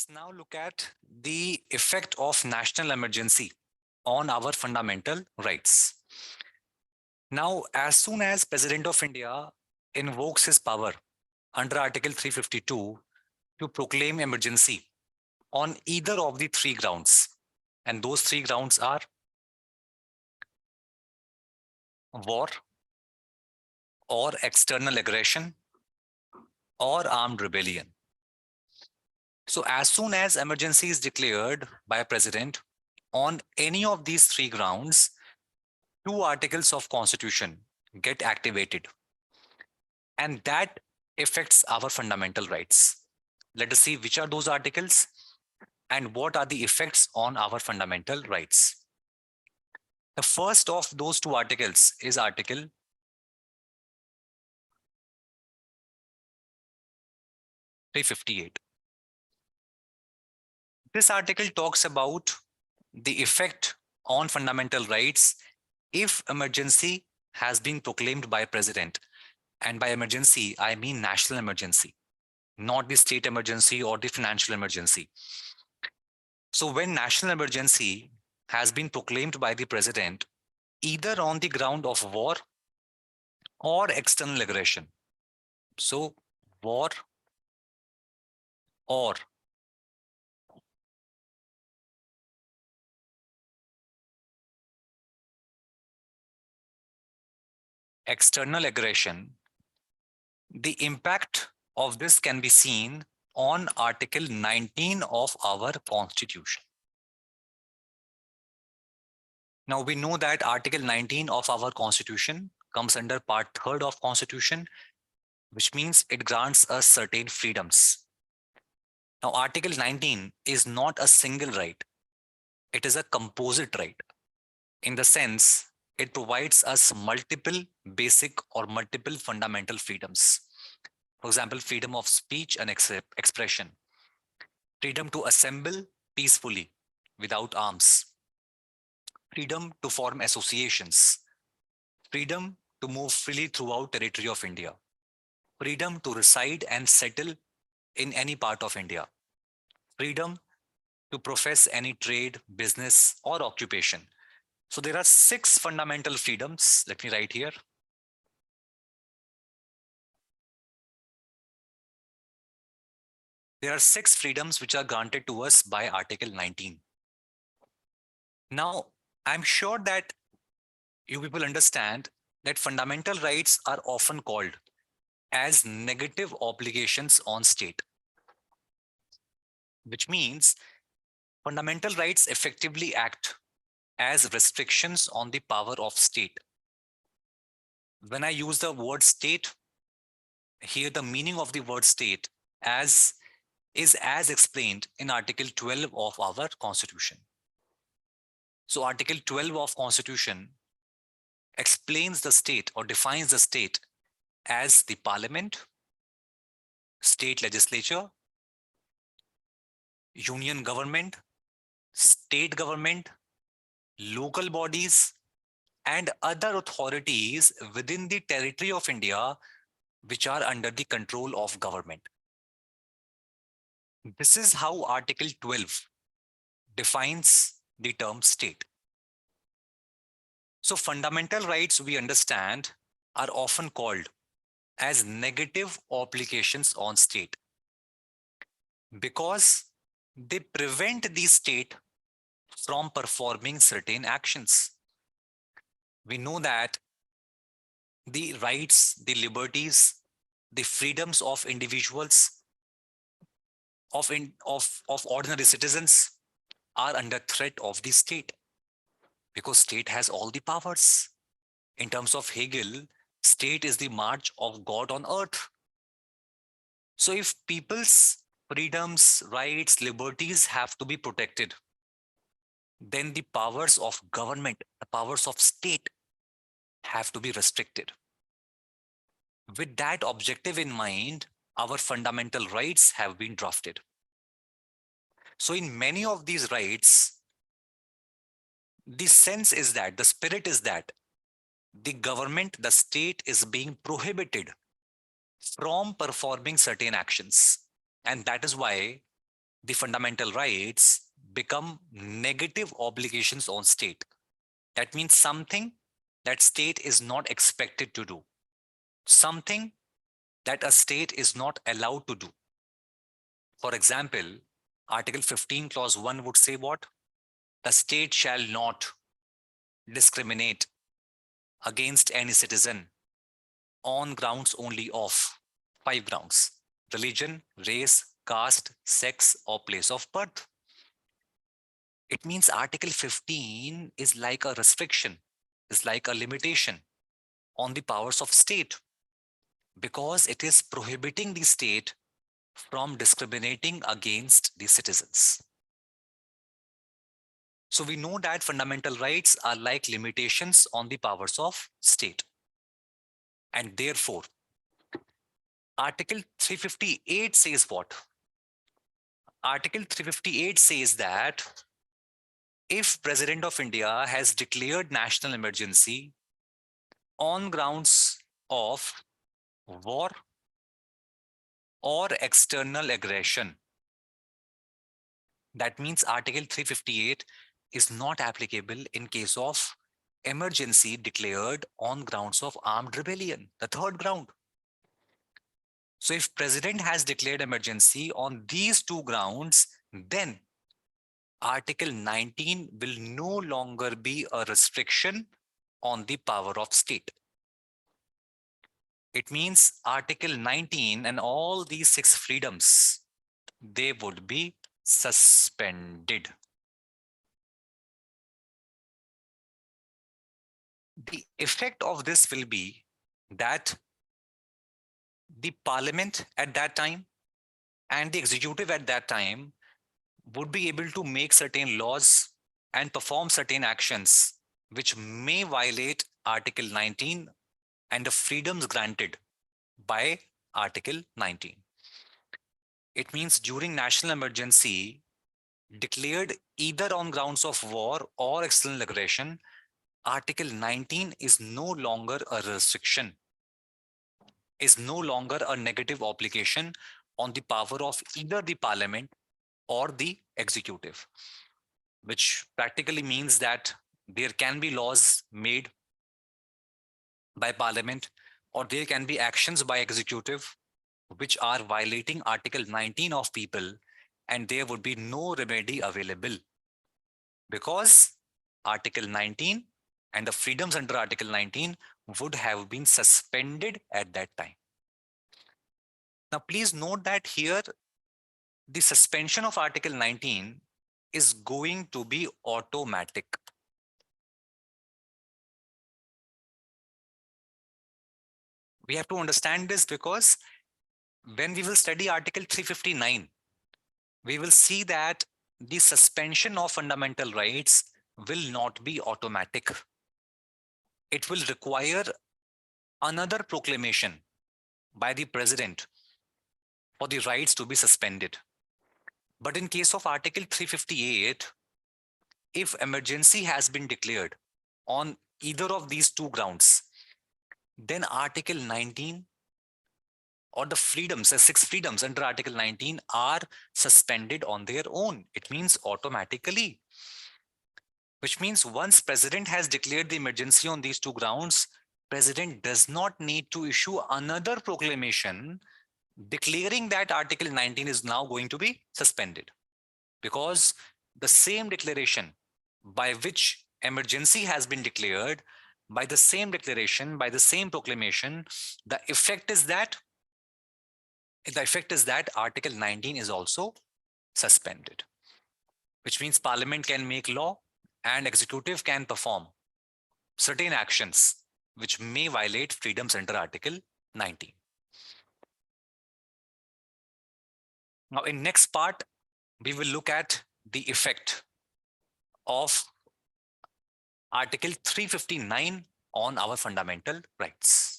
Let's now look at the effect of national emergency on our fundamental rights. Now, as soon as President of India invokes his power under Article 352 to proclaim emergency on either of the three grounds, and those three grounds are war or external aggression or armed rebellion. So as soon as emergency is declared by a president on any of these three grounds, two articles of constitution get activated, and that affects our fundamental rights. Let us see which are those articles and what are the effects on our fundamental rights. The first of those two articles is Article 358. This article talks about the effect on fundamental rights if emergency has been proclaimed by president. And by emergency, I mean national emergency, not the state emergency or the financial emergency. So when national emergency has been proclaimed by the president, either on the ground of war or external aggression. So war or external aggression, the impact of this can be seen on Article 19 of our Constitution. Now we know that Article 19 of our Constitution comes under Part 3rd of Constitution, which means it grants us certain freedoms. Now Article 19 is not a single right. It is a composite right, in the sense it provides us multiple basic or multiple fundamental freedoms. For example, freedom of speech and expression, freedom to assemble peacefully without arms, freedom to form associations, freedom to move freely throughout territory of India, freedom to reside and settle in any part of India, freedom to profess any trade, business, or occupation. So there are 6 fundamental freedoms. Let me write here. There are 6 freedoms which are granted to us by Article 19. Now, I'm sure that you people understand that fundamental rights are often called as negative obligations on state, which means fundamental rights effectively act as restrictions on the power of state. When I use the word state, here the meaning of the word state is as explained in Article 12 of our Constitution. So Article 12 of Constitution explains the state or defines the state as the parliament, state legislature, union government, state government, local bodies, and other authorities within the territory of India which are under the control of government. This is how Article 12 defines the term state. So fundamental rights, we understand, are often called as negative obligations on state because they prevent the state from performing certain actions. We know that the rights, the liberties, the freedoms of individuals, of ordinary citizens are under threat of the state because state has all the powers. In terms of Hegel, state is the march of God on earth. So if people's freedoms, rights, liberties have to be protected, then the powers of government, the powers of state have to be restricted. With that objective in mind, our fundamental rights have been drafted. So in many of these rights, the sense is that, the spirit is that the government, the state is being prohibited from performing certain actions. And that is why the fundamental rights become negative obligations on state. That means something that state is not expected to do, something that a state is not allowed to do. For example, Article 15, Clause 1 would say what? The state shall not discriminate against any citizen on grounds only of 5 grounds: religion, race, caste, sex, or place of birth. It means Article 15 is like a restriction, is like a limitation on the powers of state, because it is prohibiting the state from discriminating against the citizens. So we know that fundamental rights are like limitations on the powers of state. And therefore, Article 358 says what? Article 358 says that if President of India has declared national emergency on grounds of war or external aggression, that means Article 358 is not applicable in case of emergency declared on grounds of armed rebellion, the third ground. So if President has declared emergency on these 2 grounds, then Article 19 will no longer be a restriction on the power of state. It means Article 19 and all these 6 freedoms, they would be suspended. The effect of this will be that the parliament at that time and the executive at that time would be able to make certain laws and perform certain actions which may violate Article 19 and the freedoms granted by Article 19. It means during national emergency declared either on grounds of war or external aggression, Article 19 is no longer a restriction, is no longer a negative obligation on the power of either the parliament or the executive, which practically means that there can be laws made by parliament or there can be actions by executive which are violating Article 19 of people, and there would be no remedy available because Article 19 and the freedoms under Article 19 would have been suspended at that time. Now, please note that here the suspension of Article 19 is going to be automatic. We have to understand this because when we will study Article 359, we will see that the suspension of fundamental rights will not be automatic. It will require another proclamation by the president for the rights to be suspended. But in case of Article 358, if emergency has been declared on either of these 2 grounds, then Article 19 or the freedoms, the 6 freedoms under Article 19 are suspended on their own. It means automatically, which means once president has declared the emergency on these 2 grounds, president does not need to issue another proclamation declaring that Article 19 is now going to be suspended, because the same declaration by which emergency has been declared, by the same declaration, by the same proclamation, the effect is that Article 19 is also suspended, which means Parliament can make law and executive can perform certain actions which may violate freedoms under Article 19. Now, in next part, we will look at the effect of Article 359 on our fundamental rights.